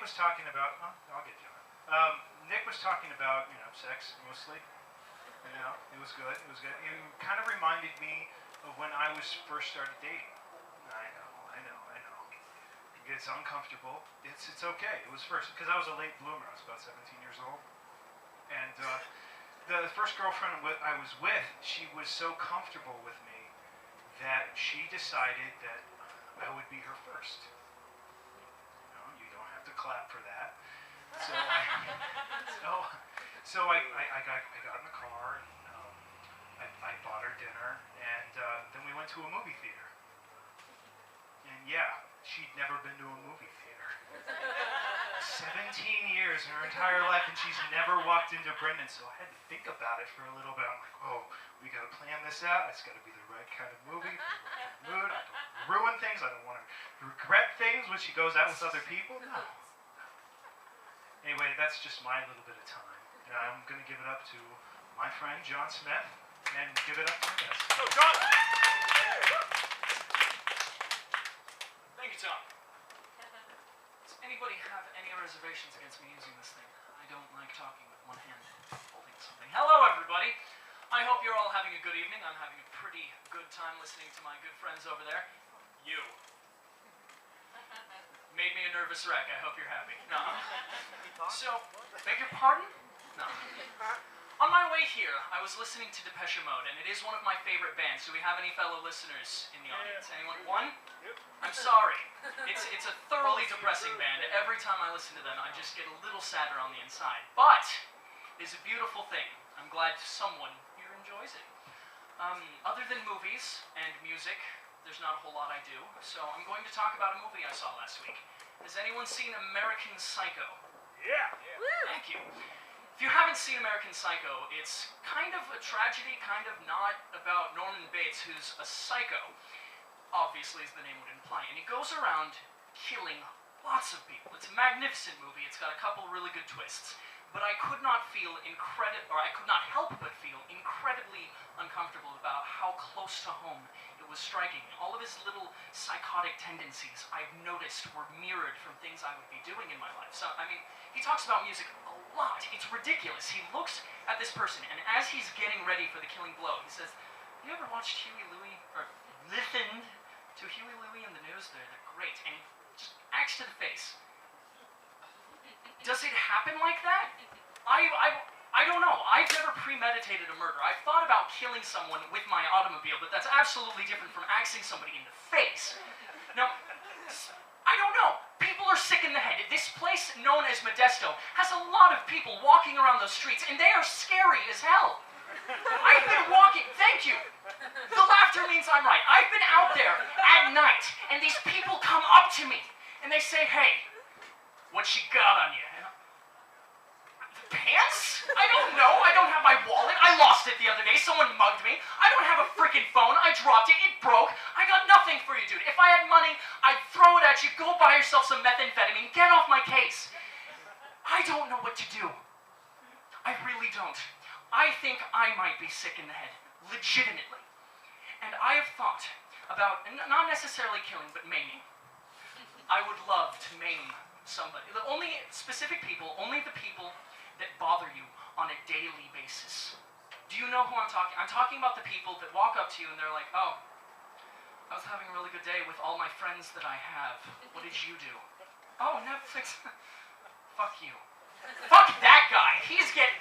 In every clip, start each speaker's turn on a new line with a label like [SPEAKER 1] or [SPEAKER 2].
[SPEAKER 1] was talking about, I'll get to it. Nick was talking about, sex mostly. It was good. It was good. It kind of reminded me of when I was first started dating. I know. It gets uncomfortable. It's okay. It was first, because I was a late bloomer. I was about 17 years old. And the first girlfriend I was with, she was so comfortable with me that she decided that I would be her first. You don't have to clap for that. So I got in the car and I bought her dinner, and then we went to a movie theater. And yeah, she'd never been to a movie theater. 17 years in her entire life, and she's never walked into Brendan, so I had to think about it for a little bit. I'm like, we gotta plan this out. It's gotta be the right kind of movie, for the right kind of mood. I don't ruin things. I don't want to regret things when she goes out with other people. No. Anyway, that's just my little bit of time. And I'm gonna give it up to my friend John Smith, and give it up to my guest.
[SPEAKER 2] Oh, John! Thank you, Tom. Does anybody have any reservations against me using this thing? I don't like talking with one hand holding something. Hello, everybody. I hope you're all having a good evening. I'm having a pretty good time listening to my good friends over there. You. Made me a nervous wreck. I hope you're happy. No. So, beg your pardon? No. On my way here, I was listening to Depeche Mode, and it is one of my favorite bands. Do we have any fellow listeners in the audience? Anyone? One? I'm sorry. It's a thoroughly depressing band. Every time I listen to them, I just get a little sadder on the inside. But it's a beautiful thing. I'm glad someone here enjoys it. Other than movies and music, there's not a whole lot I do, so I'm going to talk about a movie I saw last week. Has anyone seen American Psycho?
[SPEAKER 1] Yeah.
[SPEAKER 2] Thank you. If you haven't seen American Psycho, it's kind of a tragedy, kind of not, about Norman Bates, who's a psycho, obviously, as the name would imply, and he goes around killing lots of people. It's a magnificent movie. It's got a couple really good twists, but I could not help but feel incredibly uncomfortable about how close to home it was striking. All of his little psychotic tendencies I've noticed were mirrored from things I would be doing in my life. So, he talks about music a lot. It's ridiculous. He looks at this person, and as he's getting ready for the killing blow, he says, "You ever watched Huey Louie, or listened to Huey Louie in the news? They're great." And he just acts to the face. Does it happen like that? I don't know. I've never premeditated a murder. I've thought about killing someone with my automobile, but that's absolutely different from axing somebody in the face. Now, I don't know. People are sick in the head. This place, known as Modesto, has a lot of people walking around those streets, and they are scary as hell. I've been walking, thank you. The laughter means I'm right. I've been out there at night, and these people come up to me, and they say, "Hey, what you got on you?" Pants? I don't know. I don't have my wallet. I lost it the other day. Someone mugged me. I don't have a freaking phone. I dropped it. It broke. I got nothing for you, dude. If I had money, I'd throw it at you. Go buy yourself some methamphetamine. Get off my case. I don't know what to do. I really don't. I think I might be sick in the head. Legitimately. And I have thought about, not necessarily killing, but maiming. I would love to maim somebody. Only specific people, only the people that bother you on a daily basis. Do you know who I'm talking? I'm talking about the people that walk up to you and they're like, "Oh, I was having a really good day with all my friends that I have. What did you do?" "Oh, Netflix." Fuck you. Fuck that guy. He's getting...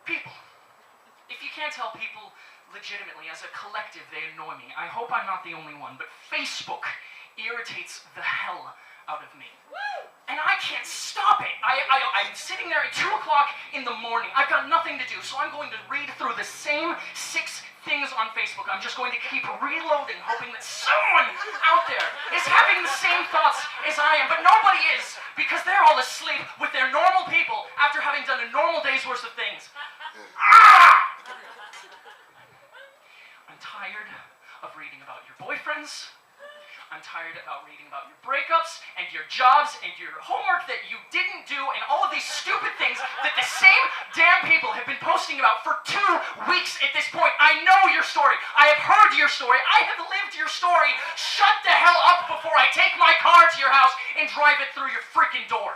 [SPEAKER 2] People. If you can't tell, people legitimately, as a collective, they annoy me. I hope I'm not the only one, but Facebook irritates the hell out of me. And I can't stop it. I'm sitting there at 2 o'clock in the morning. I've got nothing to do, so I'm going to read through the same 6 things on Facebook. I'm just going to keep reloading, hoping that someone out there is having the same thoughts as I am. But nobody is, because they're all asleep with their normal people after having done a normal day's worth of things. I'm tired of reading about your boyfriends. I'm tired about reading about your breakups and your jobs and your homework that you didn't do and all of these stupid things that the same damn people have been posting about for 2 weeks at this point. I know your story. I have heard your story. I have lived your story. Shut the hell up before I take my car to your house and drive it through your freaking door.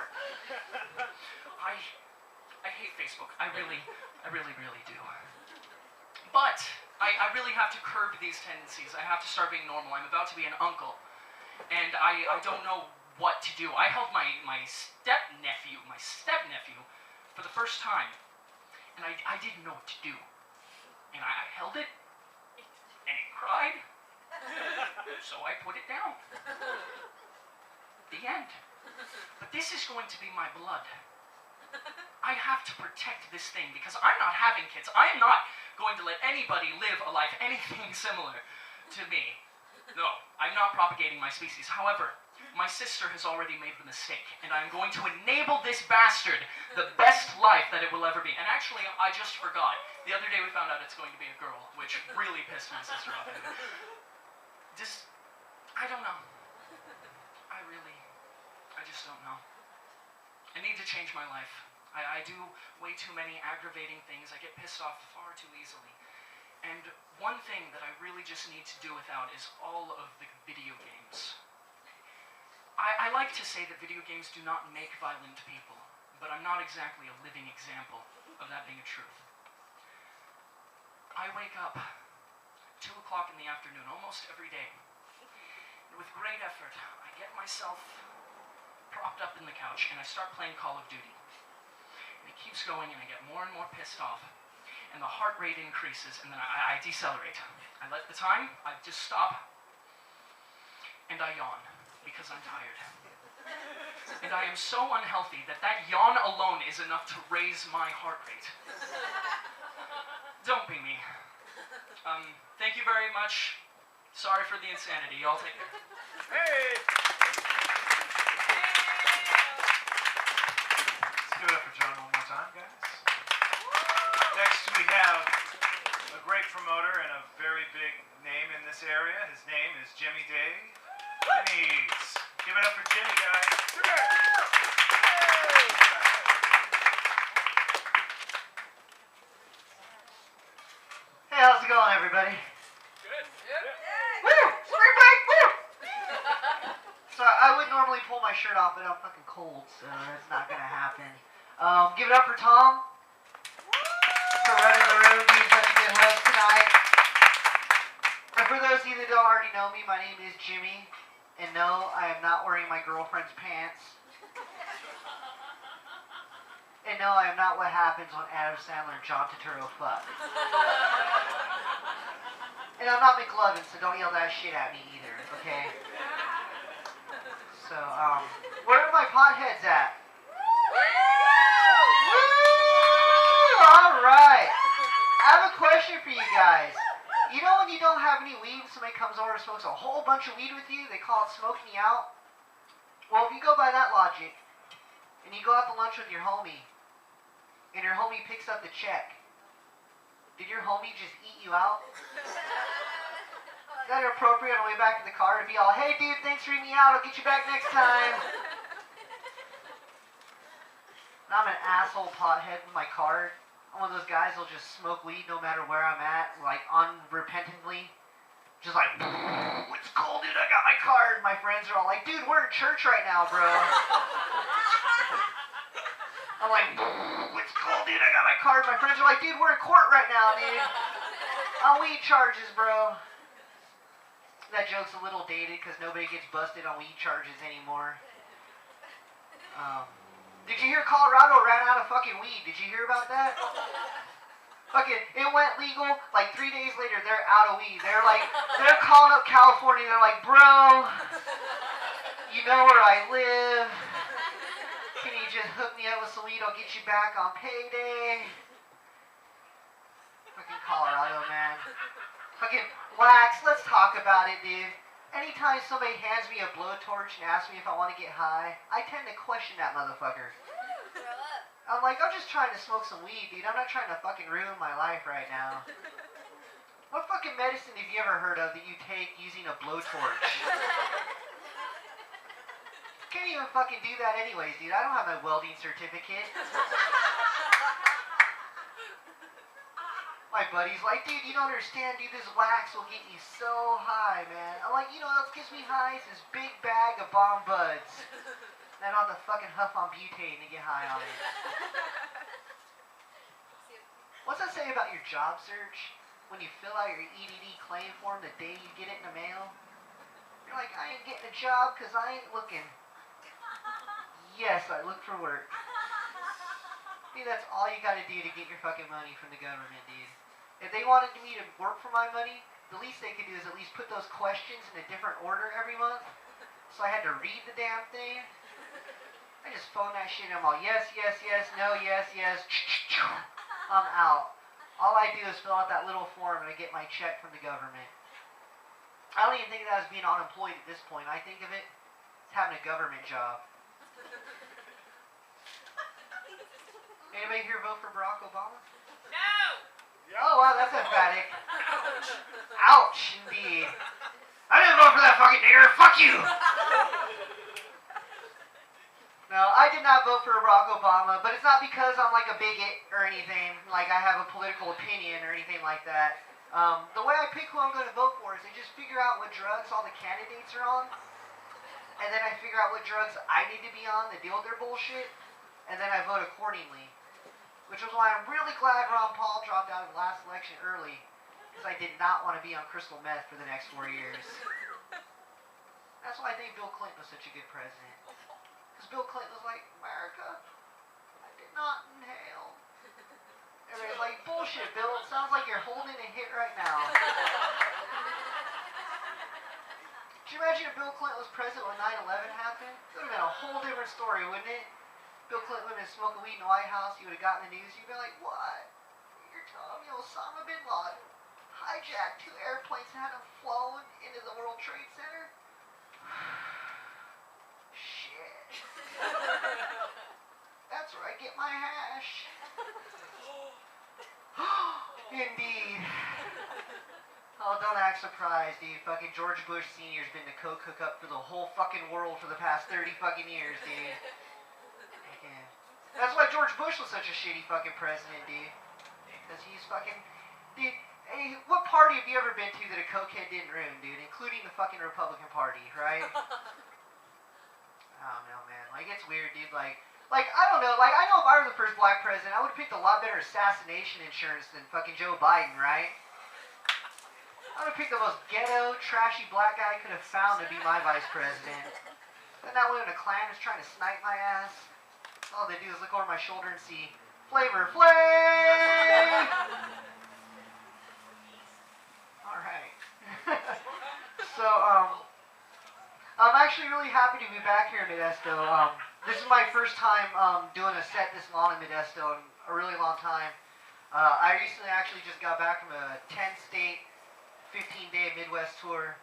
[SPEAKER 2] I hate Facebook. I really do. But I really have to curb these tendencies. I have to start being normal. I'm about to be an uncle, and I don't know what to do. I held my step-nephew for the first time, and I didn't know what to do. And I held it, and it cried, so I put it down. The end. But this is going to be my blood. I have to protect this thing because I'm not having kids. I am not going to let anybody live a life anything similar to me. No, I'm not propagating my species. However, my sister has already made the mistake, and I'm going to enable this bastard the best life that it will ever be. And actually, I just forgot. The other day we found out it's going to be a girl, which really pissed my sister off. I don't know. I just don't know. I need to change my life. I do way too many aggravating things. I get pissed off far too easily. And one thing that I really just need to do without is all of the video games. I like to say that video games do not make violent people, but I'm not exactly a living example of that being a truth. I wake up 2 o'clock in the afternoon almost every day. And with great effort, I get myself propped up in the couch and I start playing Call of Duty. And it keeps going and I get more and more pissed off. And the heart rate increases and then I decelerate. I let the time, I just stop, and I yawn because I'm tired. And I am so unhealthy that yawn alone is enough to raise my heart rate. Don't be me. Thank you very much. Sorry for the insanity. Y'all take care.
[SPEAKER 1] Hey! Let's give it up for John one more time, guys. Next we have a great promoter and a very big name in this area. His name is Jimmie Menezes. Give it up for Jimmie, guys.
[SPEAKER 3] Hey, how's it going, everybody?
[SPEAKER 2] Good.
[SPEAKER 3] Woo! Spring break! Woo! So I would normally pull my shirt off, but I'm fucking cold, so that's not gonna happen. Give it up for Tom for running the room, being such a good host tonight. And for those of you that don't already know me, my name is Jimmie, and no, I am not wearing my girlfriend's pants. And no, I am not what happens when Adam Sandler and John Turturro fuck. And I'm not McLovin, so don't yell that shit at me either, okay? So, where are my potheads at? Woo! Alright. I have a question for you guys. You know when you don't have any weed, somebody comes over and smokes a whole bunch of weed with you, they call it smoking you out? Well, if you go by that logic, and you go out to lunch with your homie, and your homie picks up the check, did your homie just eat you out? Is that appropriate on the way back to the car to be all, hey dude, thanks for eating me out, I'll get you back next time? And I'm an asshole pothead with my card. I'm one of those guys who'll just smoke weed no matter where I'm at, like unrepentantly. Just like, it's cool dude, I got my card. My friends are all like, dude, we're in church right now, bro. I'm like, it's cool dude, I got my card. My friends are like, dude, we're in court right now, dude. On weed charges, bro. That joke's a little dated because nobody gets busted on weed charges anymore. Did you hear Colorado ran out of fucking weed? Did you hear about that? Fucking, it went legal, like 3 days later, they're out of weed. They're calling up California, they're like, bro, you know where I live. Can you just hook me up with some weed? I'll get you back on payday. Fucking Colorado, man. Fucking wax, let's talk about it, dude. Anytime somebody hands me a blowtorch and asks me if I want to get high, I tend to question that motherfucker. I'm like, I'm just trying to smoke some weed, dude. I'm not trying to fucking ruin my life right now. What fucking medicine have you ever heard of that you take using a blowtorch? couldn't even fucking do that anyways, dude. I don't have my welding certificate. My buddy's like, dude, you don't understand, dude. This wax will get you so high, man. I'm like, you know what else gets me high? It's this big bag of bomb buds. And I don't have to fucking huff on butane to get high on it. What's that say about your job search? When you fill out your EDD claim form the day you get it in the mail? You're like, I ain't getting a job because I ain't looking. Yes, I look for work. Dude, that's all you gotta do to get your fucking money from the government, dude. If they wanted me to work for my money, the least they could do is at least put those questions in a different order every month. So I had to read the damn thing. I just phone that shit and I'm all, yes, yes, yes, no, yes, yes. I'm out. All I do is fill out that little form and I get my check from the government. I don't even think of that as being unemployed at this point. I think of it as having a government job. Anybody here vote for Barack Obama?
[SPEAKER 4] No!
[SPEAKER 3] Oh, wow, that's emphatic. Ouch, indeed. I didn't vote for that fucking nigger. Fuck you! No, I did not vote for Barack Obama, but it's not because I'm like a bigot or anything, like I have a political opinion or anything like that. The way I pick who I'm going to vote for is I just figure out what drugs all the candidates are on, and then I figure out what drugs I need to be on to deal with their bullshit, and then I vote accordingly. Which was why I'm really glad Ron Paul dropped out of the last election early, because I did not want to be on crystal meth for the next 4 years. That's why I think Bill Clinton was such a good president. Because Bill Clinton was like, America, I did not inhale. Everybody's like, bullshit, Bill. It sounds like you're holding a hit right now. Could you imagine if Bill Clinton was president when 9/11 happened? It would have been a whole different story, wouldn't it? Bill Clinton would have been smoking weed in the White House. He would have gotten the news. You'd be like, what? You're telling me Osama bin Laden hijacked 2 airplanes and had them flown into the World Trade Center? Shit. That's where I get my hash. Indeed. Oh, don't act surprised, dude. Fucking George Bush Sr.'s been the coke hookup for the whole fucking world for the past 30 fucking years, dude. That's why George Bush was such a shitty fucking president, dude. Because he's fucking... Dude, hey, what party have you ever been to that a cokehead didn't ruin, dude? Including the fucking Republican Party, right? I don't know, man. Like, it's weird, dude. Like, I don't know. Like, I know if I were the first black president, I would have picked a lot better assassination insurance than fucking Joe Biden, right? I would have picked the most ghetto, trashy black guy I could have found to be my vice president. Then that way when a Klan is trying to snipe my ass, all they do is look over my shoulder and see Flavor Flav! Alright. So, I'm actually really happy to be back here in Modesto. This is my first time doing a set this long in Modesto in a really long time. I recently actually just got back from a 10-state, 15-day Midwest tour.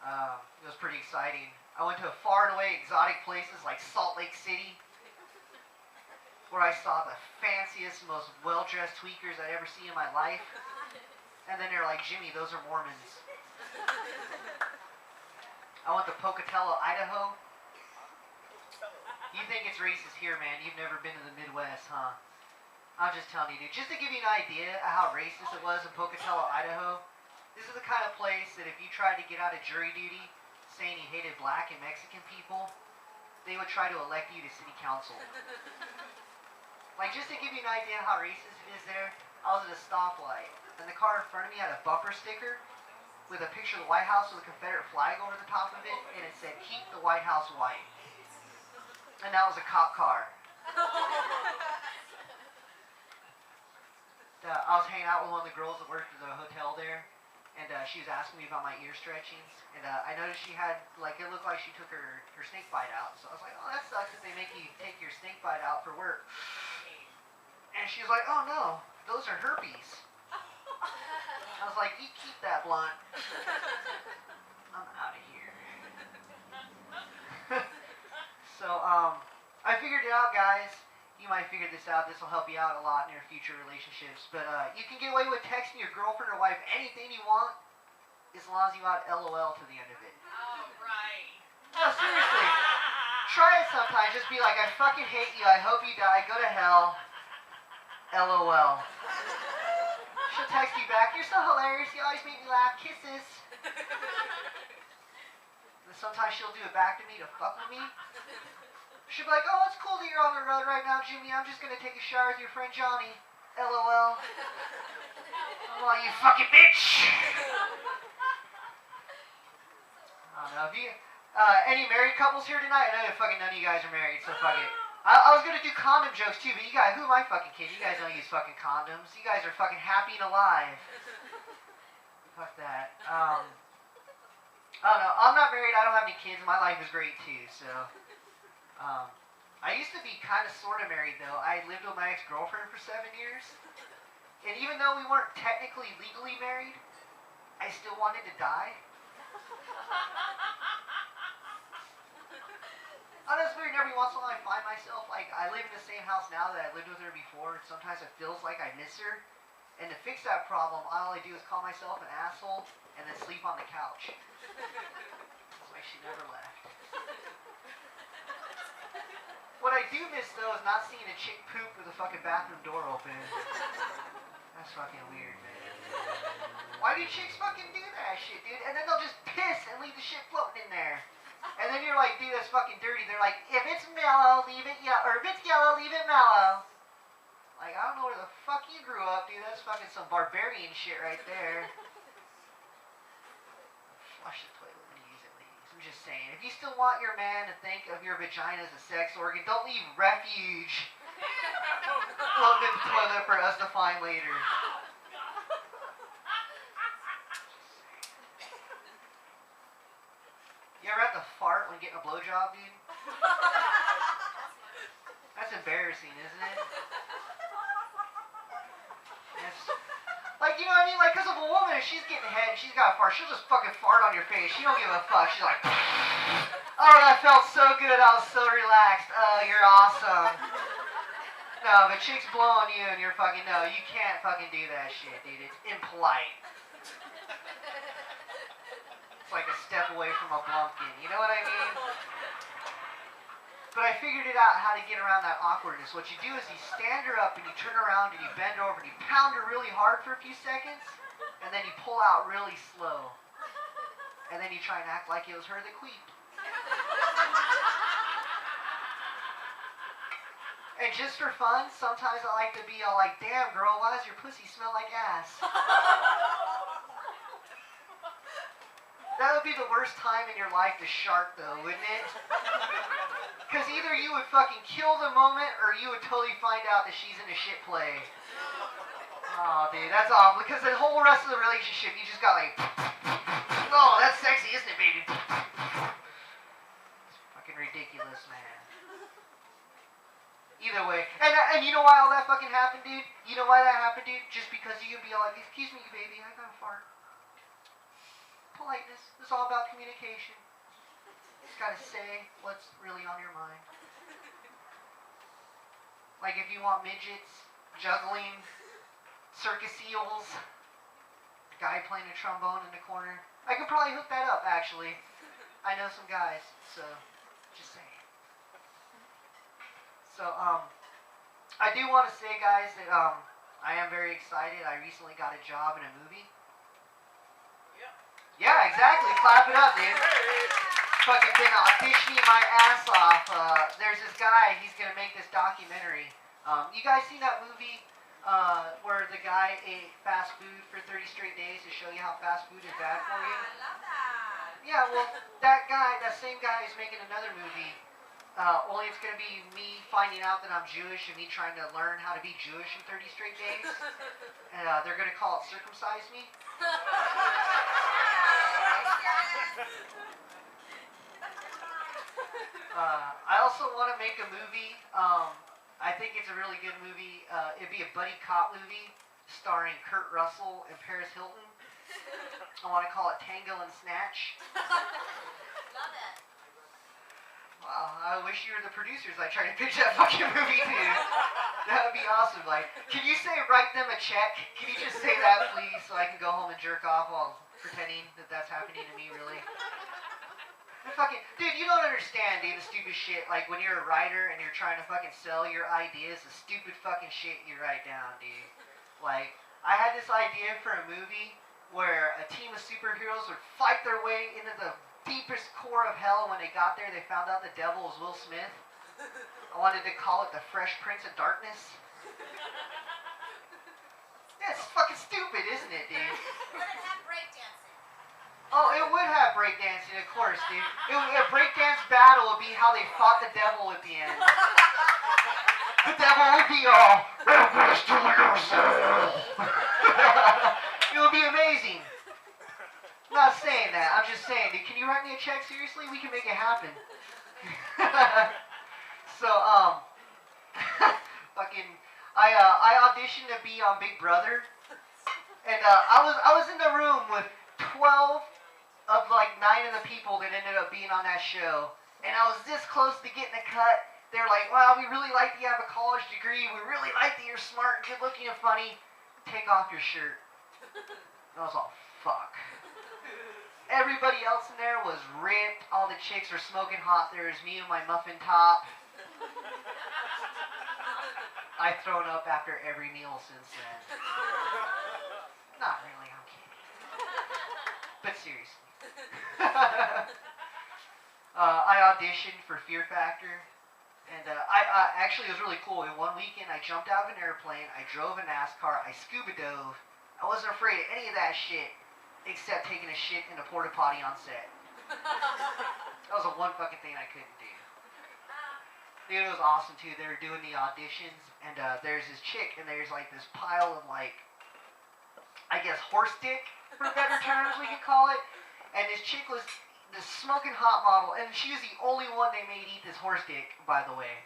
[SPEAKER 3] It was pretty exciting. I went to far and away exotic places like Salt Lake City, where I saw the fanciest, most well-dressed tweakers I'd ever seen in my life. And then they're like, Jimmie, those are Mormons. I went to Pocatello, Idaho. You think it's racist here, man. You've never been to the Midwest, huh? I'm just telling you, dude. Just to give you an idea of how racist it was in Pocatello, Idaho, this is the kind of place that if you tried to get out of jury duty saying you hated black and Mexican people, they would try to elect you to city council. Like, just to give you an idea of how racist it is there, I was at a stoplight, and the car in front of me had a bumper sticker with a picture of the White House with a Confederate flag over the top of it, and it said, "Keep the White House white." And that was a cop car. I was hanging out with one of the girls that worked at the hotel there, and she was asking me about my ear stretchings, and I noticed she had, like, it looked like she took her snake bite out, so I was like, oh, that sucks if they make you take your snake bite out for work. And she was like, oh no, those are herpes. I was like, you keep that blunt. I'm out of here. So, I figured it out, guys. You might figure this out. This will help you out a lot in your future relationships. But you can get away with texting your girlfriend or wife anything you want, as long as you add LOL to the end of it.
[SPEAKER 4] Oh, right.
[SPEAKER 3] No, seriously. Try it sometimes. Just be like, I fucking hate you. I hope you die. Go to hell. LOL. She'll text you back. You're so hilarious. You always make me laugh. Kisses. And sometimes she'll do it back to me to fuck with me. She'll be like, oh, it's cool that you're on the road right now, Jimmie. I'm just going to take a shower with your friend Johnny. LOL. I'm like, you fucking bitch. I don't know. If you, any married couples here tonight? I know fucking none of you guys are married, so fuck it. I was going to do condom jokes too, but you guys, who am I fucking kidding? You guys don't use fucking condoms. You guys are fucking happy and alive. Fuck that. I don't know. I'm not married. I don't have any kids. My life is great too, so. I used to be kind of sort of married though. I lived with my ex-girlfriend for 7 years. And even though we weren't technically legally married, I still wanted to die. I know it's weird. Every once in a while I find myself, like, I live in the same house now that I lived with her before. And sometimes it feels like I miss her. And to fix that problem, all I do is call myself an asshole and then sleep on the couch. It's like she never left. What I do miss, though, is not seeing a chick poop with a fucking bathroom door open. That's fucking weird, man. Why do chicks fucking do that shit, dude? And then they'll just piss and leave the shit floating in there. And then you're like, dude, that's fucking dirty. They're like, if it's mellow, leave it yellow. Or if it's yellow, leave it mellow. Like, I don't know where the fuck you grew up, dude. That's fucking some barbarian shit right there. Flush the toilet when you use it, ladies. I'm just saying. If you still want your man to think of your vagina as a sex organ, don't leave refuge floating in the toilet for us to find later. You ever have to fart when getting a blowjob, dude? That's embarrassing, isn't it? Yes. Like, you know what I mean? Like, because of a woman, if she's getting head and she's got a fart, she'll just fucking fart on your face. She don't give a fuck. She's like, oh, that felt so good. I was so relaxed. Oh, you're awesome. No, but chick's blowing you and you're fucking, no, you can't fucking do that shit, dude. It's impolite. It's like a step away from a blumpkin. You know what I mean? But I figured it out how to get around that awkwardness. What you do is you stand her up and you turn around and you bend over and you pound her really hard for a few seconds, and then you pull out really slow. And then you try and act like it was her that queefed. And just for fun, sometimes I like to be all like, damn girl, why does your pussy smell like ass? That would be the worst time in your life to shark though, wouldn't it? Because either you would fucking kill the moment or you would totally find out that she's in a shit play. Oh, dude, that's awful. Because the whole rest of the relationship, you just got like, oh, that's sexy, isn't it, baby? It's fucking ridiculous, man. Either way. And you know why all that fucking happened, dude? You know why that happened, dude? Just because you can be all like, excuse me, baby, I got a fart. Politeness. It's all about communication. Just gotta say what's really on your mind. Like if you want midgets, juggling, circus eels, a guy playing a trombone in the corner. I could probably hook that up, actually. I know some guys, so just saying. So, I do want to say, guys, that I am very excited. I recently got a job in a movie. Yeah, exactly. Clap it up, dude. Fucking been auditioning my ass off. There's this guy, he's gonna make this documentary. You guys seen that movie where the guy ate fast food for 30 straight days to show you how fast food is bad for you?
[SPEAKER 4] I love that.
[SPEAKER 3] Yeah, well, that same guy is making another movie. Only it's gonna be me finding out that I'm Jewish and me trying to learn how to be Jewish in 30 straight days. And they're gonna call it Circumcise Me. I also want to make a movie. I think it's a really good movie. It'd be a buddy cop movie starring Kurt Russell and Paris Hilton. I want to call it Tango and Snatch.
[SPEAKER 4] Love it.
[SPEAKER 3] Wow, I wish you were the producers. I tried to pitch that fucking movie to you. That would be awesome. Like, can you say write them a check? Can you just say that, please, so I can go home and jerk off while pretending that that's happening to me, really? In fact, fucking... Dude, you don't understand, dude, the stupid shit. Like, when you're a writer and you're trying to fucking sell your ideas, the stupid fucking shit you write down, dude. Like, I had this idea for a movie where a team of superheroes would fight their way into the deepest core of hell. When they got there, they found out the devil was Will Smith. I wanted to call it the Fresh Prince of Darkness. Yeah, it's fucking stupid, isn't it, dude?
[SPEAKER 4] Let it have breakdancing.
[SPEAKER 3] Oh, it would have breakdancing, of course, dude. A breakdance battle would be how they fought the devil at the end. The devil would be all, it would be amazing. I'm not saying that. I'm just saying, dude, can you write me a check? Seriously? We can make it happen. So, fucking... I auditioned to be on Big Brother, and I was in the room with 12 of like 9 of the people that ended up being on that show, and I was this close to getting a cut. They're like, "Wow, we really like that you have a college degree. We really like that you're smart, good looking, and funny. Take off your shirt." And I was all, fuck. Everybody else in there was ripped. All the chicks were smoking hot. There was me and my muffin top. I've thrown up after every meal since then. Not really, I'm kidding. But seriously. I auditioned for Fear Factor. And I actually, it was really cool. In one weekend, I jumped out of an airplane. I drove a NASCAR. I scuba dove. I wasn't afraid of any of that shit except taking a shit in a porta potty on set. That was the one fucking thing I couldn't do. Dude, it was awesome too. They were doing the auditions, and there's this chick, and there's like this pile of like, I guess horse dick, for better terms we could call it. And this chick was this smoking hot model, and she was the only one they made eat this horse dick, by the way.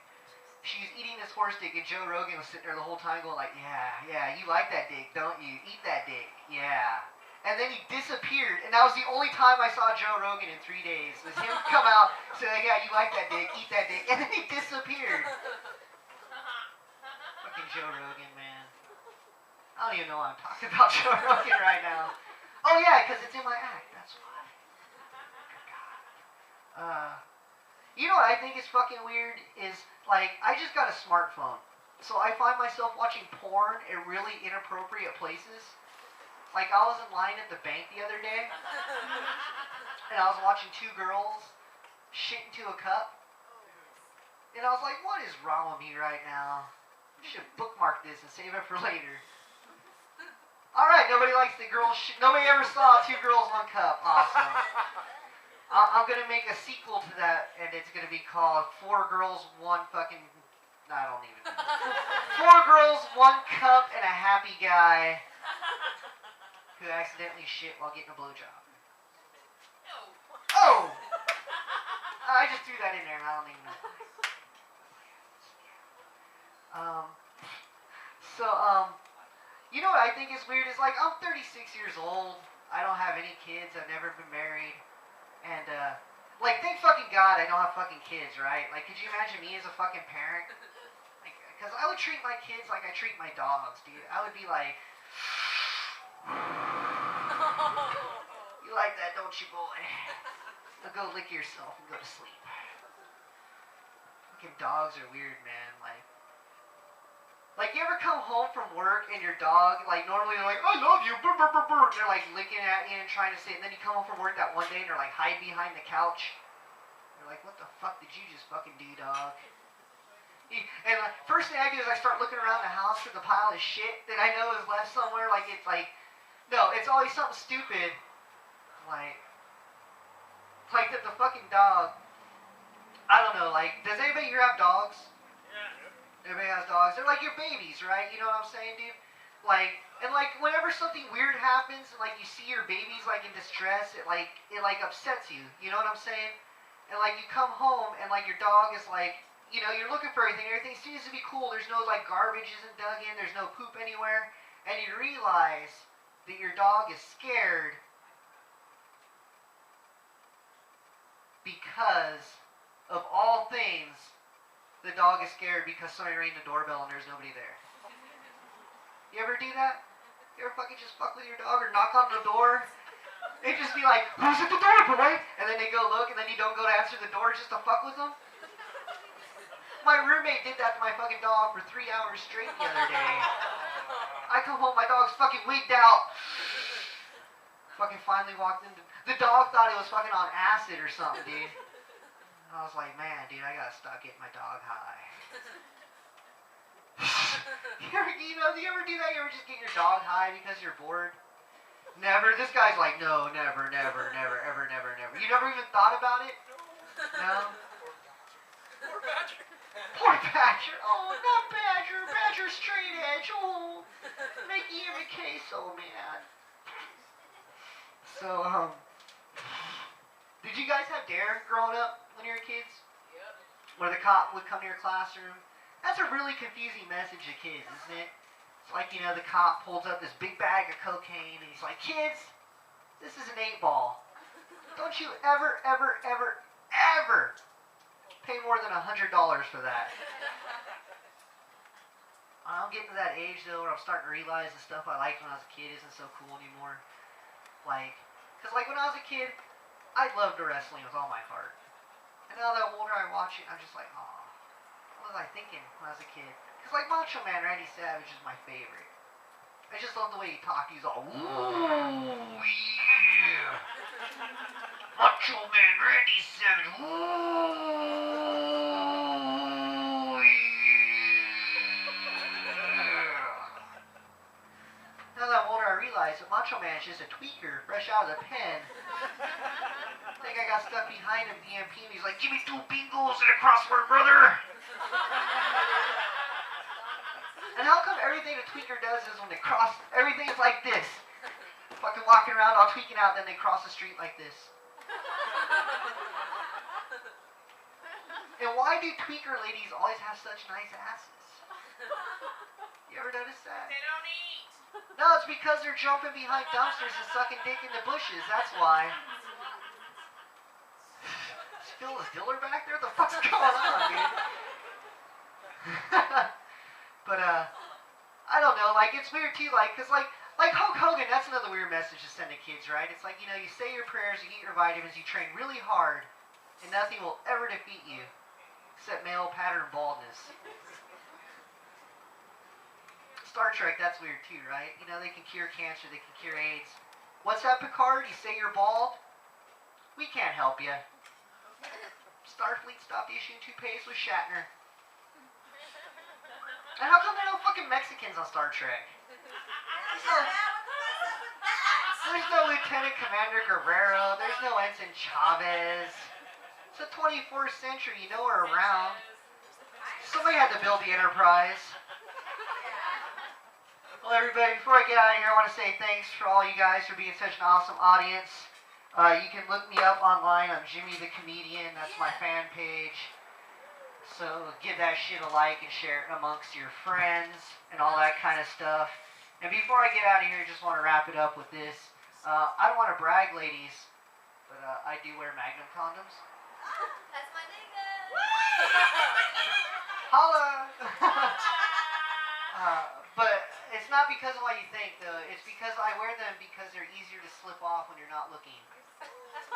[SPEAKER 3] She was eating this horse dick, and Joe Rogan was sitting there the whole time going like, yeah, you like that dick, don't you? Eat that dick, yeah. And then he disappeared, and that was the only time I saw Joe Rogan in 3 days. Was him come out, say, yeah, you like that dick, eat that dick, and then he disappeared. Fucking Joe Rogan, man. I don't even know why I'm talking about Joe Rogan right now. Oh yeah, because it's in my act, that's why. You know what I think is fucking weird is, like, I just got a smartphone. So I find myself watching porn at really inappropriate places. Like, I was in line at the bank the other day, and I was watching 2 girls shit into a cup. And I was like, what is wrong with me right now? I should bookmark this and save it for later. Alright, nobody likes the girls shit. Nobody ever saw 2 girls, 1 cup. Awesome. I'm going to make a sequel to that, and it's going to be called 4 Girls, 1 fucking... I don't even know. 4 girls, 1 cup, and a happy guy who accidentally shit while getting a blowjob. Oh! I just threw that in there, and I don't even know why. You know what I think is weird is, like, I'm 36 years old. I don't have any kids. I've never been married. And, like, thank fucking God I don't have fucking kids, right? Like, could you imagine me as a fucking parent? Like, because I would treat my kids like I treat my dogs, dude. I would be like... You like that, don't you, boy? Now go lick yourself and go to sleep. Fucking dogs are weird, man. Like, you ever come home from work and your dog, like, normally they're like, I love you, brr, brr, brr, brr. They're, like, licking at you and trying to say it. And then you come home from work that one day and they're, like, hide behind the couch. You're like, what the fuck did you just fucking do, dog? And first thing I do is I start looking around the house for the pile of shit that I know is left somewhere. Like, it's like... No, it's always something stupid. Like that the fucking dog... I don't know, like, does anybody here have dogs? Yeah. Everybody has dogs. They're like your babies, right? You know what I'm saying, dude? Like, and like, whenever something weird happens, and like, you see your babies, like, in distress, it upsets you. You know what I'm saying? And like, you come home, and like, your dog is like, you know, you're looking for everything seems to be cool. There's no, like, garbage isn't dug in. There's no poop anywhere. And you realize that your dog is scared because of all things, the dog is scared because somebody rang the doorbell and there's nobody there. You ever do that? You ever fucking just fuck with your dog or knock on the door It'd just be like, who's at the door, boy? And then they go look, and then you don't go to answer the door just to fuck with them. My roommate did that to my fucking dog for 3 hours straight the other day. I come home, my dog's fucking wigged out. Fucking finally walked in. The dog thought it was fucking on acid or something, dude. I was like, man, dude, I gotta stop getting my dog high. Do you ever do that? You ever just get your dog high because you're bored? Never. This guy's like, no, never, never, never, ever, never, never. You never even thought about it? No?
[SPEAKER 2] Poor Badger.
[SPEAKER 3] Poor Badger. Oh, not Badger. Badger straight edge. Oh, Mickey and queso, man. So, did you guys have DARE growing up when you were kids?
[SPEAKER 2] Yep.
[SPEAKER 3] Where the cop would come to your classroom? That's a really confusing message to kids, isn't it? It's like, you know, the cop pulls up this big bag of cocaine and he's like, kids, this is an 8-ball. Don't you ever, ever, ever, ever pay more than $100 for that. I'm getting to that age, though, where I'm starting to realize the stuff I liked when I was a kid isn't so cool anymore. Like, because, like, when I was a kid, I loved wrestling with all my heart. And now that I'm older, I watch it, I'm just like, aw, what was I thinking when I was a kid? Because, like, Macho Man Randy Savage is my favorite. I just love the way he talked. He's all, ooh, yeah. Macho Man Randy Savage, ooh, yeah. Now that I'm older, I realize that Macho Man is just a tweaker fresh out of the pen. I think I got stuck behind him, EMP, and he's like, give me 2 bingos and a crossword, brother. And how come everything a tweaker does is when they cross, everything is like this. Fucking walking around all tweaking out, then they cross the street like this. And why do tweaker ladies always have such nice asses? You ever notice that?
[SPEAKER 4] They don't eat.
[SPEAKER 3] No, it's because they're jumping behind dumpsters and sucking dick in the bushes. That's why. Is Phyllis Diller back there? What the fuck's going on, dude? But, I don't know. Like, it's weird, too. Like, because, like Hulk Hogan, that's another weird message to send to kids, right? It's like, you know, you say your prayers, you eat your vitamins, you train really hard, and nothing will ever defeat you except male pattern baldness. Star Trek, that's weird too, right? You know, they can cure cancer, they can cure AIDS. What's that, Picard? You say you're bald? We can't help you. Starfleet stopped issuing toupees with Shatner. And how come there are no fucking Mexicans on Star Trek? There's no Lieutenant Commander Guerrero. There's no Ensign Chavez. It's the 24th century. You know we're around. Somebody had to build the Enterprise. Well, everybody, before I get out of here, I want to say thanks for all you guys for being such an awesome audience. You can look me up online. I'm Jimmie the Comedian. That's my fan page. So give that shit a like and share it amongst your friends and all that kind of stuff. And before I get out of here, I just want to wrap it up with this. I don't want to brag, ladies, but I do wear Magnum condoms.
[SPEAKER 4] That's my nigga.
[SPEAKER 3] Holla! But it's not because of what you think, though. It's because I wear them because they're easier to slip off when you're not looking.
[SPEAKER 4] That's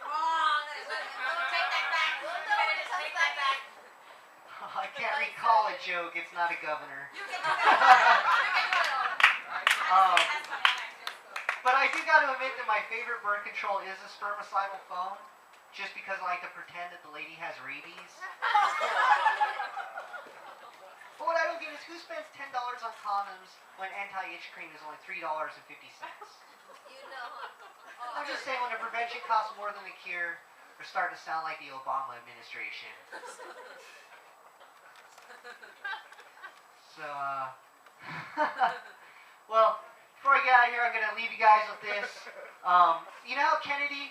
[SPEAKER 4] wrong. Take that back. Take that back.
[SPEAKER 3] I can't recall a joke. It's not a governor.
[SPEAKER 4] You can do that.
[SPEAKER 3] But I do got to admit that my favorite birth control is a spermicidal foam, just because I like to pretend that the lady has rabies. But what I don't get is who spends $10 on condoms when anti-itch cream is only $3.50.
[SPEAKER 4] You know.
[SPEAKER 3] I'm just saying, when the prevention costs more than the cure, we're starting to sound like the Obama administration. So, well, before I get out of here, I'm going to leave you guys with this. You know how Kennedy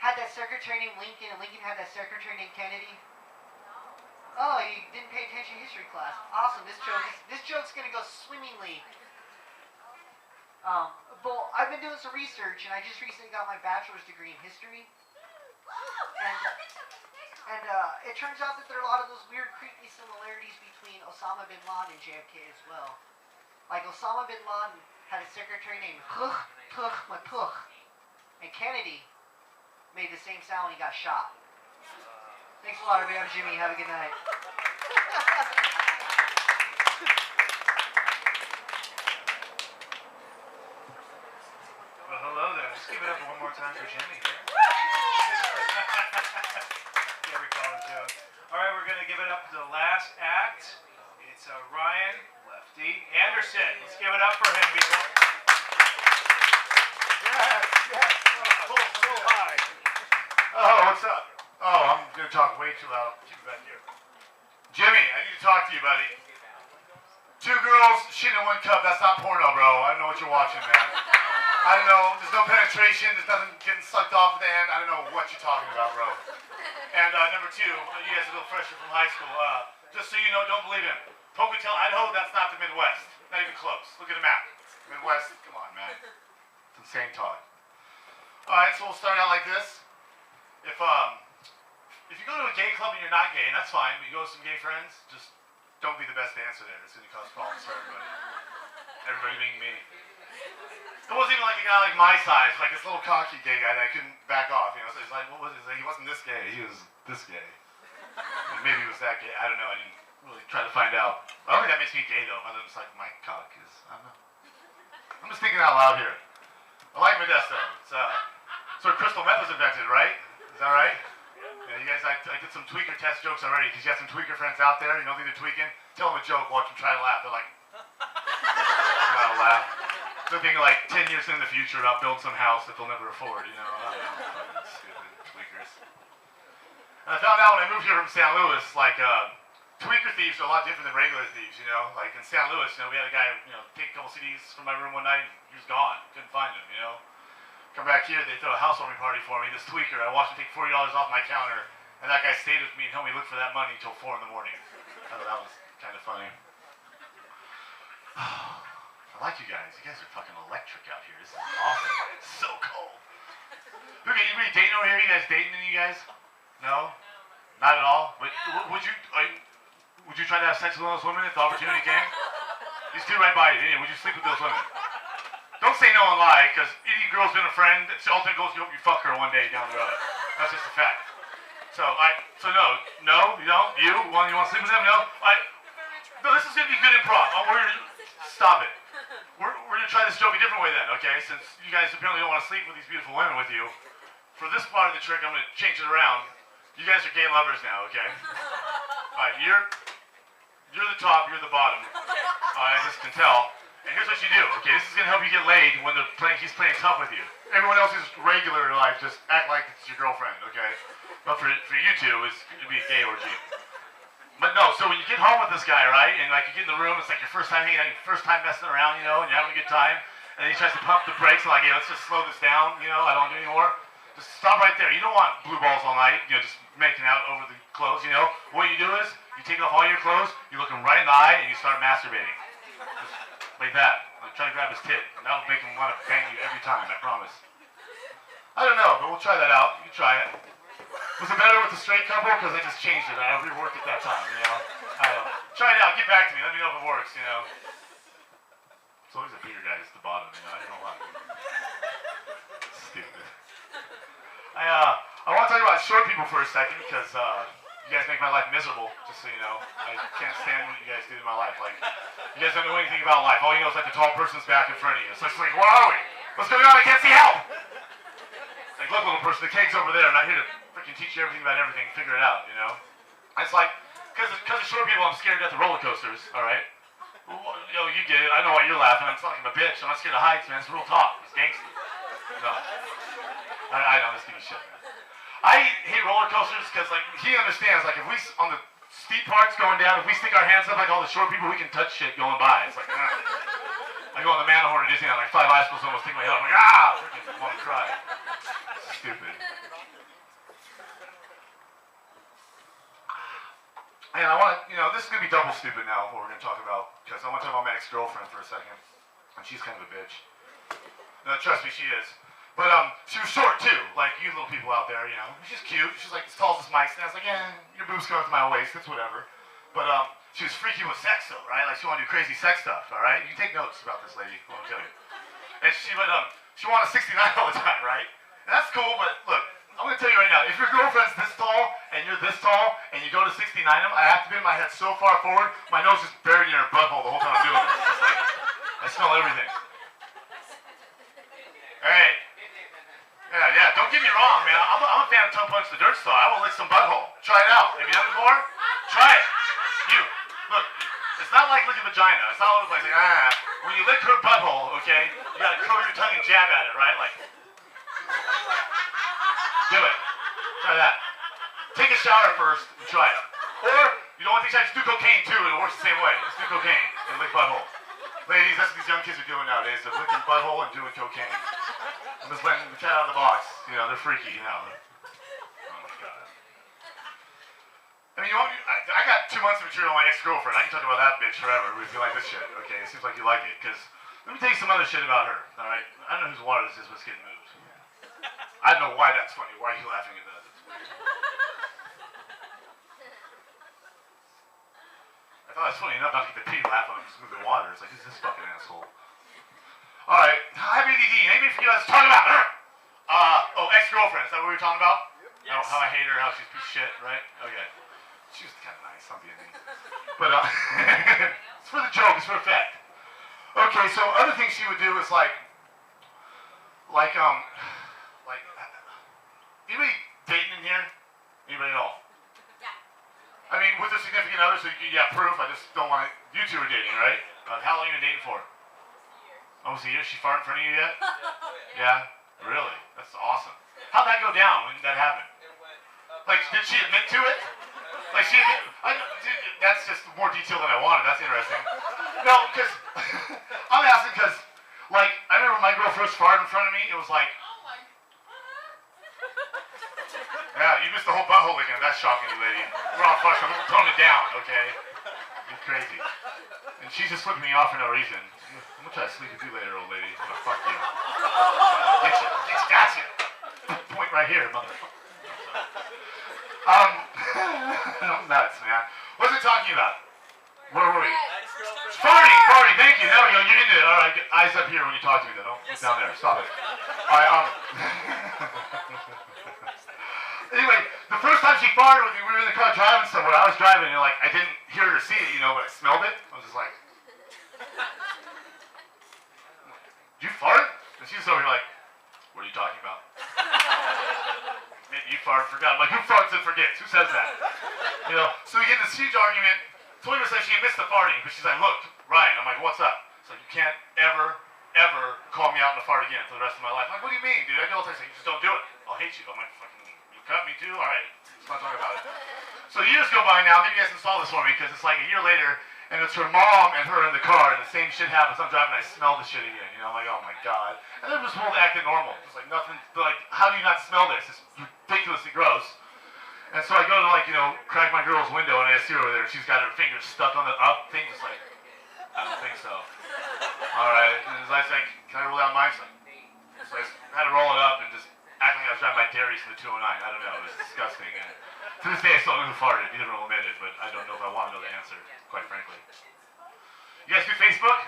[SPEAKER 3] had that secretary named Lincoln, and Lincoln had that secretary named Kennedy? Oh, you didn't pay attention in history class. Awesome, this joke's going to go swimmingly. But I've been doing some research, and I just recently got my bachelor's degree in history. And it turns out that there are a lot of those weird, creepy similarities between Osama bin Laden and JFK as well. Like, Osama bin Laden had a secretary named matuch. And Kennedy made the same sound when he got shot. Thanks a lot, everybody. I'm Jimmie. Have a good night.
[SPEAKER 1] Well, hello there. Let's give it up one more time for Jimmie. Can't recall a joke. All right, we're going to give it up to the last act. It's Ryan Lefty Anderson. Let's give it up for him, people.
[SPEAKER 5] Yes. So high. Oh, what's up? Oh, I'm going to talk way too loud. Keep it back here. Jimmie, I need to talk to you, buddy. 2 girls shitting in 1 cup. That's not porno, bro. I don't know what you're watching, man. I don't know. There's no penetration. There's nothing getting sucked off at the end. I don't know what you're talking about, bro. And number 2, you guys are a little fresher from high school. Just so you know, don't believe him. Pocatello, Idaho, that's not the Midwest. Not even close. Look at the map. Midwest, come on, man. It's insane talk. Alright, so we'll start out like this. If you go to a gay club and you're not gay, and that's fine, but you go with some gay friends, just don't be the best dancer there. It's going to cause problems for everybody. Everybody being me. It wasn't even like a guy like my size, like this little cocky gay guy that I couldn't back off. You know, so it's like, what was it? He wasn't this gay. He was this gay. And maybe he was that gay. I don't know. I didn't really try to find out. I don't think that makes me gay though. Other than it's like my cock is. I don't know. I'm just thinking out loud here. I like Menezes though. It's so crystal meth was invented, right? Is that right? Yeah, you guys, I did some tweaker test jokes already because you have some tweaker friends out there. You know they're tweaking. Tell them a joke. Watch them try to laugh. They're like, they're not laugh. They're thinking like 10 years in the future about building some house that they'll never afford, you know. I don't know, fucking stupid tweakers. And I found out when I moved here from St. Louis, like, tweaker thieves are a lot different than regular thieves, you know. Like in St. Louis, you know, we had a guy, you know, take a couple CDs from my room one night and he was gone. Couldn't find him, you know. Come back here, they throw a housewarming party for me. This tweaker, I watched him take $40 off my counter, and that guy stayed with me and helped me look for that money until 4 in the morning. I thought that was kind of funny. I like you guys. You guys are fucking electric out here. This is awesome. It's so cold. Okay, anybody dating over here? You guys dating any of you guys? No? Not at all? But would you try to have sex with one of those women if the opportunity came? These 2 right by you. Would you sleep with those women? Don't say no and lie, because any girl's been a friend. It's the ultimate goal is you hope you fuck her one day down the road. That's just a fact. So no, you don't. You want to sleep with them? No. No, this is gonna be good improv. Stop it. We're gonna try this joke a different way then, okay? Since you guys apparently don't want to sleep with these beautiful women with you, for this part of the trick, I'm gonna change it around. You guys are gay lovers now, okay? All right, you're the top, you're the bottom. I just can tell. And here's what you do, okay? This is gonna help you get laid when he's playing tough with you. Everyone else is regular in life, just act like it's your girlfriend, okay? But for you two, it's gonna be a gay orgy. But no, so when you get home with this guy, right, and like you get in the room, it's like your first time hanging out, your first time messing around, you know, and you're having a good time, and then he tries to pump the brakes, like, hey, let's just slow this down, you know, I don't do it anymore. Just stop right there. You don't want blue balls all night, you know, just making out over the clothes, you know. What you do is, you take off all your clothes, you look him right in the eye, and you start masturbating. Just like that. Like, try to grab his tit, and that'll make him want to bang you every time, I promise. I don't know, but we'll try that out. You can try it. Was it better with the straight couple? Because I just changed it. I reworked it that time, you know? I don't know. Try it out. Get back to me. Let me know if it works, you know? It's always a bigger guy at the bottom, you know? I don't know why. Stupid. I want to talk about short people for a second because you guys make my life miserable, just so you know. I can't stand what you guys do in my life. Like, you guys don't know anything about life. All you know is like the tall person's back in front of you. So it's like, where are we? What's going on? I can't see help! Like, look, little person, the cake's over there. I'm not here to freaking teach you everything about everything. Figure it out, you know? It's like, because of short people, I'm scared to death of roller coasters, all right? Well, you know, you get it. I know why you're laughing. I'm fucking a bitch. I'm not scared of heights, man. It's real talk. It's gangster. No. I don't just give a shit, man. I hate roller coasters because, like, he understands, like, if we, on the steep parts going down, if we stick our hands up like all the short people, we can touch shit going by. It's like, I go on the Matterhorn at Disneyland, like 5 icicles almost stick my head up. I'm like, ah! Freaking want to cry. Stupid. And I want to, you know, this is going to be double stupid now, what we're going to talk about, because I want to talk about my ex-girlfriend for a second. And she's kind of a bitch. No, trust me, she is. But she was short too, like you little people out there, you know. She's cute. She's like as tall as this mic stand. I was like, yeah, your boobs go up to my waist. That's whatever. But she was freaky with sex though, right? Like she wanted to do crazy sex stuff. All right, you can take notes about this lady. I want to tell you. And she would she wanted 69 all the time, right? And that's cool, but look, I'm gonna tell you right now, if your girlfriend's this tall and you're this tall and you go to 69 them, I have to bend my head so far forward, my nose is buried in her butthole the whole time I'm doing this. It's like, I smell everything. Hey. Yeah, don't get me wrong, man. I'm a fan of tongue punch the dirt star. I will lick some butthole. Try it out. Have you done it before? Try it. You. Look, it's not like licking vagina. It's not like, when you lick her butthole, okay, you gotta curl your tongue and jab at it, right? Like, do it. Try that. Take a shower first and try it. Or, you don't want to take a shower, just do cocaine too. It works the same way. Just do cocaine and lick butthole. Ladies, that's what these young kids are doing nowadays. They're licking butthole and doing cocaine. I'm just letting the cat out of the box. You know, they're freaky, you know. Oh my God. I mean, I got 2 months of material on my ex-girlfriend. I can talk about that bitch forever if you like this shit. Okay, it seems like you like it. Because, let me tell you some other shit about her, alright? I don't know whose water this is, but it's getting moved. I don't know why that's funny. Why are you laughing at that? I thought it was funny enough not to get the pig laugh when I'm just moving water. It's like, who's this fucking asshole? Alright, hi BDD. Anybody forget what I was talking about? Ex-girlfriend. Is that what we were talking about?
[SPEAKER 2] Yes.
[SPEAKER 5] How I hate her, how she's a piece of shit, right? Okay. She was kind of nice, I'm being mean. But, it's for the joke, it's for effect. Okay, so other things she would do is anybody dating in here? Anybody at all?
[SPEAKER 4] Yeah.
[SPEAKER 5] I mean, with a significant other, so you have proof. I just don't want you two are dating, right? How long have you been dating for? Almost a year. She farted in front of you yet? Yeah? Really? That's awesome. How'd that go down when that happened? Like, did she admit to it? Like, that's just more detail than I wanted. That's interesting. No, because, I'm asking because, like, I remember my girl first farted in front of me. It was like, yeah, you missed the whole butthole again. That's shocking, you lady. We're on flush. I'm tone it down, okay? You're crazy. And she's just flipping me off for no reason. I'm gonna try to sleep with you later, old lady. I'm gonna fuck you. Get you. Got you. Point right here, motherfucker. I'm nuts, man. What's it talking about? Where were we? Farting. Thank you. There we go. You're into it. All right. Get eyes up here when you talk to me. Then don't look down there. Stop it. All right. Anyway, the first time she farted with me, we were in the car driving somewhere. I was driving, and I didn't hear her or see it, but I smelled it. I was just like, "Did you fart?" And she's over here like, "What are you talking about?" Maybe you farted, forgot. I'm like, who farts and forgets? Who says that? So we get in this huge argument. Told her she missed the farting, but she's like, "Look, Ryan." I'm like, "What's up?" So you can't ever call me out in a fart again for the rest of my life. I'm like, "What do you mean, dude?" I go all the time, you just don't do it. I'll hate you. I'm like, "Fucking, you cut me too? All right, let's not talk about it." So years go by now. Maybe you guys install this for me because it's like a year later, and it's her mom and her in the car, and the same shit happens. I'm driving, and I smell the shit again. I'm like, "Oh my God!" And they're just both acting normal, just like nothing. Like, how do you not smell this? It's ridiculously gross. And so I go to crack my girl's window, and I see her over there, and she's got her fingers stuck on the up thing, just like, I don't think so. All right, and I was like, "Can I roll down mine?" So I had to roll it up and just act like I was driving my Darius in the 209. I don't know, it was disgusting. And to this day, I still don't know who farted. He never admit it, but I don't know if I want to know the answer, quite frankly. You guys do Facebook?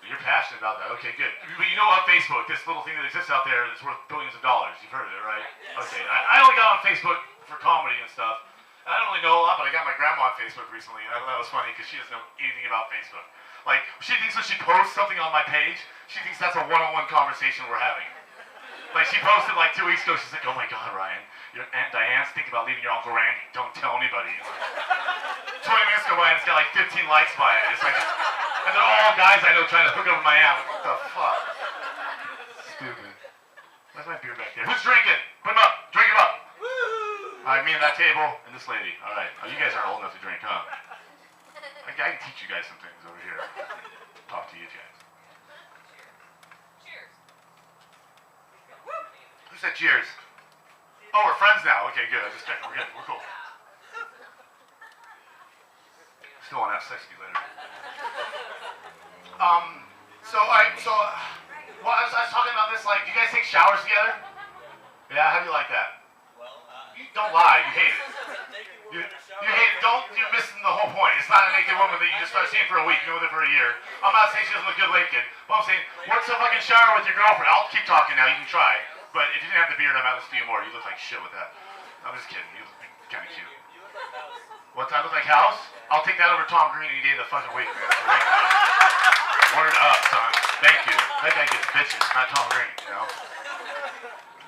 [SPEAKER 5] You're passionate about that. Okay, good. But you know about Facebook, this little thing that exists out there that's worth billions of dollars. You've heard of it, right? Okay. I only got on Facebook for comedy and stuff. And I don't really know a lot, but I got my grandma on Facebook recently, and I thought that was funny because she doesn't know anything about Facebook. Like, she thinks when she posts something on my page, she thinks that's a one-on-one conversation we're having. Like, she posted 2 weeks ago, she's like, "Oh my God, Ryan, your Aunt Diane's thinking about leaving your Uncle Randy. Don't tell anybody." 20 minutes go by and it's got 15 likes by it. It's like, and they're all guys I know trying to hook up with my aunt. What the fuck? Stupid. Where's my beer back there? Who's drinking? Put them up. Drink them up. All right, me and that table and this lady. All right. Oh, you guys aren't old enough to drink, huh? I can teach you guys some things over here. Talk to you guys.
[SPEAKER 4] Cheers.
[SPEAKER 5] Who said cheers? Oh, we're friends now. Okay, good. I was just checking. We're good. We're cool. Still want to have sex with you later. I was talking about this. Like, do you guys take showers together? Yeah. How do you like that?
[SPEAKER 6] Well,
[SPEAKER 5] You don't lie. You hate it. You hate it. You're missing the whole point. It's not a naked woman that you just start seeing for a week, you've been with her for a year. I'm not saying she doesn't look good naked, but I'm saying, what's the fucking shower with your girlfriend? I'll keep talking now, you can try. But if you didn't have the beard, I might listen to you more. You look like shit with that. I'm just kidding. You look kind of cute. What, I look like House? I'll take that over Tom Green any day of the fucking week, man. That's a great guy. Word up, son. Thank you. That guy gets bitches, not Tom Green, you know?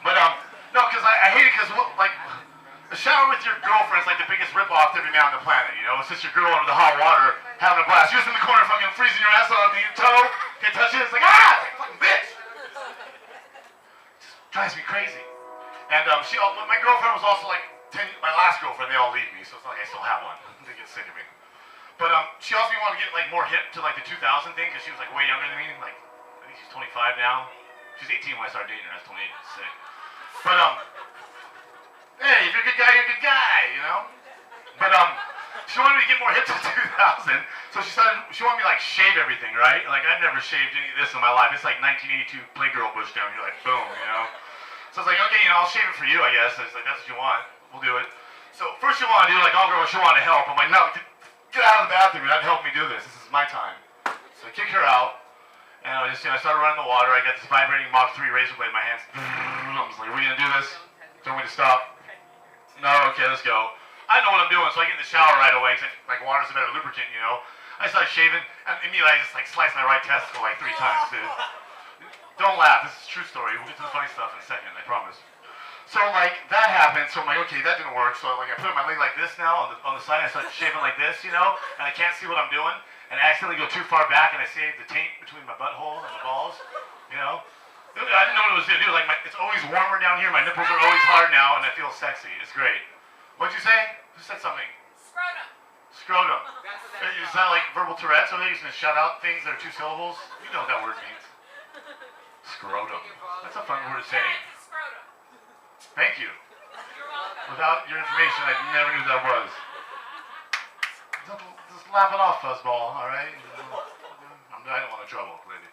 [SPEAKER 5] But, no, because I hate it because, like, a shower with your girlfriend's like the biggest ripoff to every man on the planet, you know? It's just your girl under the hot water having a blast. You're just in the corner fucking freezing your ass off to your toe. Can't touch it. It's like, ah! Like, fucking bitch! Just drives me crazy. And my girlfriend was also like, my last girlfriend, they all leave me, so it's not like I still have one. They get sick of me. But she also wanted to get like more hip to like the 2000 thing because she was like way younger than me. Like, I think she's 25 now. She's 18 when I started dating her. I was 28. It's sick. But hey, if you're a good guy, you're a good guy, you know? But, she wanted me to get more hip to 2000, so she wanted me to, like, shave everything, right? Like, I've never shaved any of this in my life. It's like 1982 Playgirl bush down here, like, boom, you know? So I was like, okay, you know, I'll shave it for you, I guess. I was like, that's what you want. We'll do it. So first you want to do, like, all girls, she wanted to help. I'm like, no, get out of the bathroom. You're not helping me do this. This is my time. So I kick her out. And I started running the water. I got this vibrating Mach 3 razor blade in my hands. I was like, are we going to do this? Don't want me to stop? No, okay, let's go. I know what I'm doing, so I get in the shower right away, because like water's a better lubricant, you know. I start shaving, and immediately I just like slice my right testicle like 3 times, dude. Don't laugh, this is a true story. We'll get to the funny stuff in a second, I promise. So like that happened, so I'm like, okay, that didn't work. So like I put my leg like this now on the side, I start shaving like this, you know, and I can't see what I'm doing, and I accidentally go too far back, and I save the taint between my butthole and my balls, you know. I didn't know what it was doing, dude. Like it's always warmer down here. My nipples are always hard now, and I feel sexy. It's great. What'd you say? Who said something?
[SPEAKER 4] Scrotum.
[SPEAKER 5] Scrotum. Is that like verbal Tourette's? Or are they just gonna shout out things that are 2 syllables? You know what that word means. Scrotum. That's a fun word to say.
[SPEAKER 4] Scrotum.
[SPEAKER 5] Thank you.
[SPEAKER 4] You're welcome.
[SPEAKER 5] Without your information, I never knew that was. Just laugh it off, fuzzball. All right. I don't want no trouble, lady.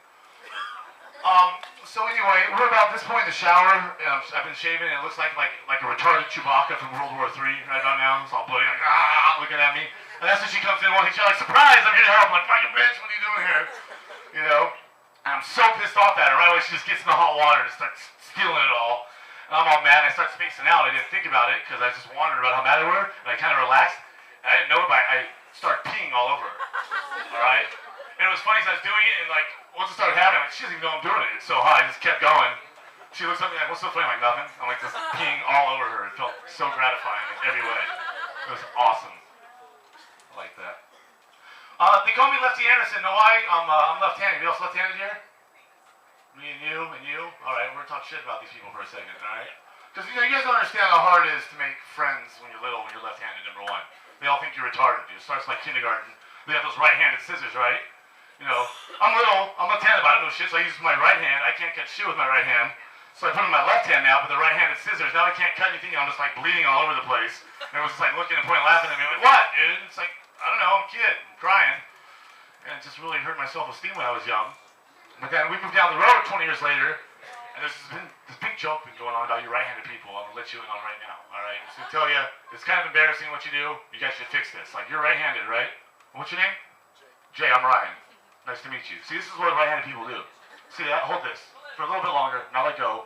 [SPEAKER 5] So anyway, we're about this point in the shower. I've been shaving, and it looks like a retarded Chewbacca from World War III right about now. It's all bloody, like, looking at me. And that's when she comes in one thing. She's like, surprise, I'm here to help. I'm like, fucking bitch, what are you doing here? You know? And I'm so pissed off at her. Right away, she just gets in the hot water and starts stealing it all. And I'm all mad, and I start spacing out. I didn't think about it, because I just wondered about how mad they were, and I kind of relaxed. And I didn't know it, but I started peeing all over her. All right? And it was funny, because I was doing it, and like, once it started happening, I'm like, she doesn't even know I'm doing it. It's so hot, I just kept going. She looks at me like, what's so funny? I'm like, nothing. I'm like just peeing all over her. It felt so gratifying in every way. It was awesome. I like that. They call me Lefty Anderson. Know why? I'm left-handed. You else left-handed here? Me and you. All right, we're gonna talk shit about these people for a second. All right? Because you guys don't understand how hard it is to make friends when you're little, when you're left-handed. Number one, they all think you're retarded. It starts like kindergarten. They have those right-handed scissors, right? You know, I'm little, I'm left-handed, but I don't know shit, so I use my right hand. I can't cut shit with my right hand. So I put it in my left hand now, with the right-handed scissors. Now I can't cut anything, I'm just like bleeding all over the place. And it was just like looking and pointing, laughing at me. I'm like, what, dude? It's like, I don't know, I'm a kid, I'm crying. And it just really hurt my self-esteem when I was young. But then we moved down the road 20 years later, and there's been this big joke been going on about you right-handed people. I'm gonna let you in on right now, all right? So to tell you, it's kind of embarrassing what you do. You guys should fix this. Like, you're right-handed, right? What's your name? Jay, I'm Ryan. Nice to meet you. See, this is what right-handed people do. See that? Hold this for a little bit longer. Now let go.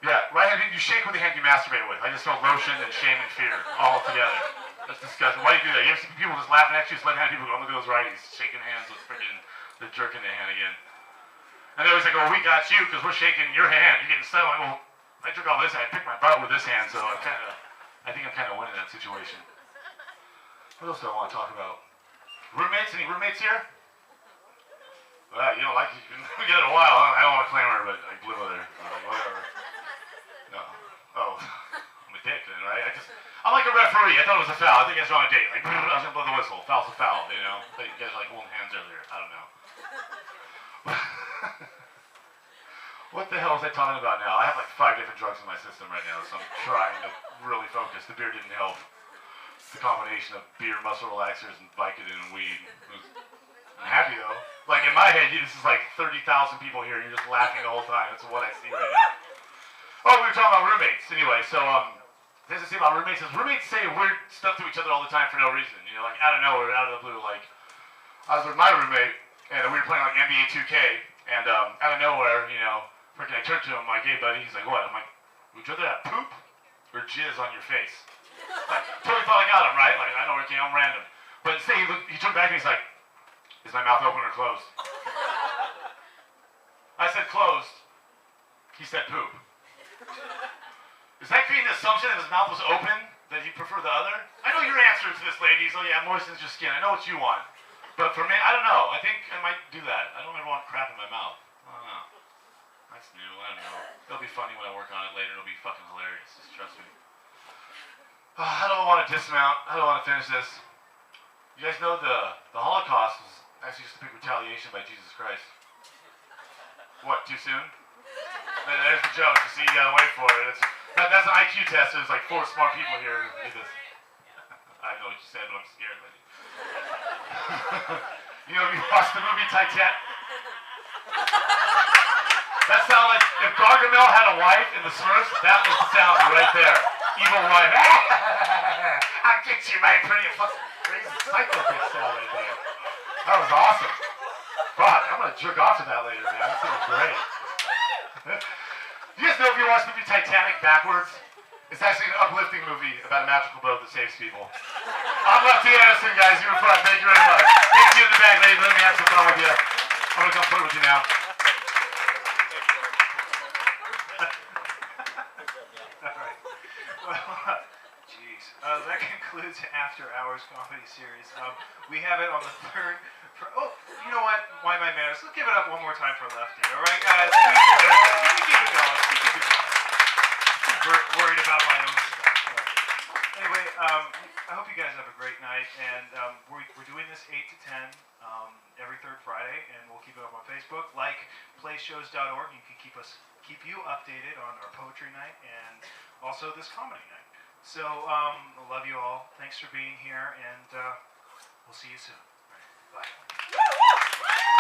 [SPEAKER 5] Yeah, right-handed, you shake with the hand you masturbate with. I just felt lotion and shame and fear all together. That's disgusting. Why do you do that? You ever see people just laughing at you? Just left-handed people go, look at those righties, shaking hands with freaking the jerk in the hand again. And they always like, well, we got you because we're shaking your hand. You're getting stuck. I'm like, well, I took all this hand. I picked my butt with this hand, so I think I'm kind of winning that situation. What else do I want to talk about? Roommates? Any roommates here? Well, you don't like it. You've been together a while. I don't want to claim her, but I live with her. Whatever. No. Oh, I'm a dick then, right? I'm like a referee. I thought it was a foul. I think it's on a date. Like, I was going to blow the whistle. Foul's a foul, you know? But you guys are like holding hands earlier. I don't know. What the hell was I talking about now? I have like 5 different drugs in my system right now, so I'm trying to really focus. The beer didn't help. It's the combination of beer, muscle relaxers, and Vicodin and weed. I'm happy though. Like in my head, this is like 30,000 people here, and you're just laughing the whole time. That's what I see right now. Oh, we were talking about roommates. Anyway, so There's this thing about roommates is roommates say weird stuff to each other all the time for no reason. You know, like out of nowhere, out of the blue. Like I was with my roommate and we were playing like NBA 2K, and out of nowhere, you know, freaking I turned to him like, "Hey buddy," he's like, "What?" I'm like, "Would you rather have poop or jizz on your face?" Like totally thought I got him right. Like I know I'm random, but instead he turned back and he's like, "Is my mouth open or closed?" I said closed. He said poop. Is that creating the assumption that his mouth was open, that you prefer the other? I know your answer to this, ladies. Oh yeah, moistens your skin. I know what you want. But for me, I don't know. I think I might do that. I don't ever want crap in my mouth. I don't know. That's new. I don't know. It'll be funny when I work on it later. It'll be fucking hilarious. Just trust me. I don't want to dismount. I don't want to finish this. You guys know the Holocaust was actually just a big retaliation by Jesus Christ. What, too soon? There's the joke. You see, you gotta wait for it. That's an IQ test. There's like 4 smart people here who did this. I know what you said, but I'm scared, lady. You know, you watched the movie Titanic. That sounded like if Gargamel had a wife in the Smurfs, that was the sound right there. Evil wife. I'll get you, my pretty fucking crazy psycho bitch sound right there. That was awesome. Fuck, I'm gonna jerk off to that later, man. That sounds great. You guys know if you watch the movie Titanic backwards, it's actually an uplifting movie about a magical boat that saves people. I'm Lefty Anderson, guys. You were fun. Thank you very much. Thank you in the back, ladies. Let me have some fun with you. I'm gonna come play with you now.
[SPEAKER 1] Alright. Well, jeez. That concludes After Hours Comedy Series. We have it on the 3rd. Oh, you know what? Why am I mad? Let's give it up one more time for Lefty. Alright, guys? You can keep it going. You keep it going. I'm worried about my own stuff. Anyway, I hope you guys have a great night. And we're doing this 8 to 10 every 3rd Friday, and we'll keep it up on Facebook. Like playshows.org. You can keep you updated on our poetry night and also this comedy night. So, I love you all. Thanks for being here, and we'll see you soon. All right, bye.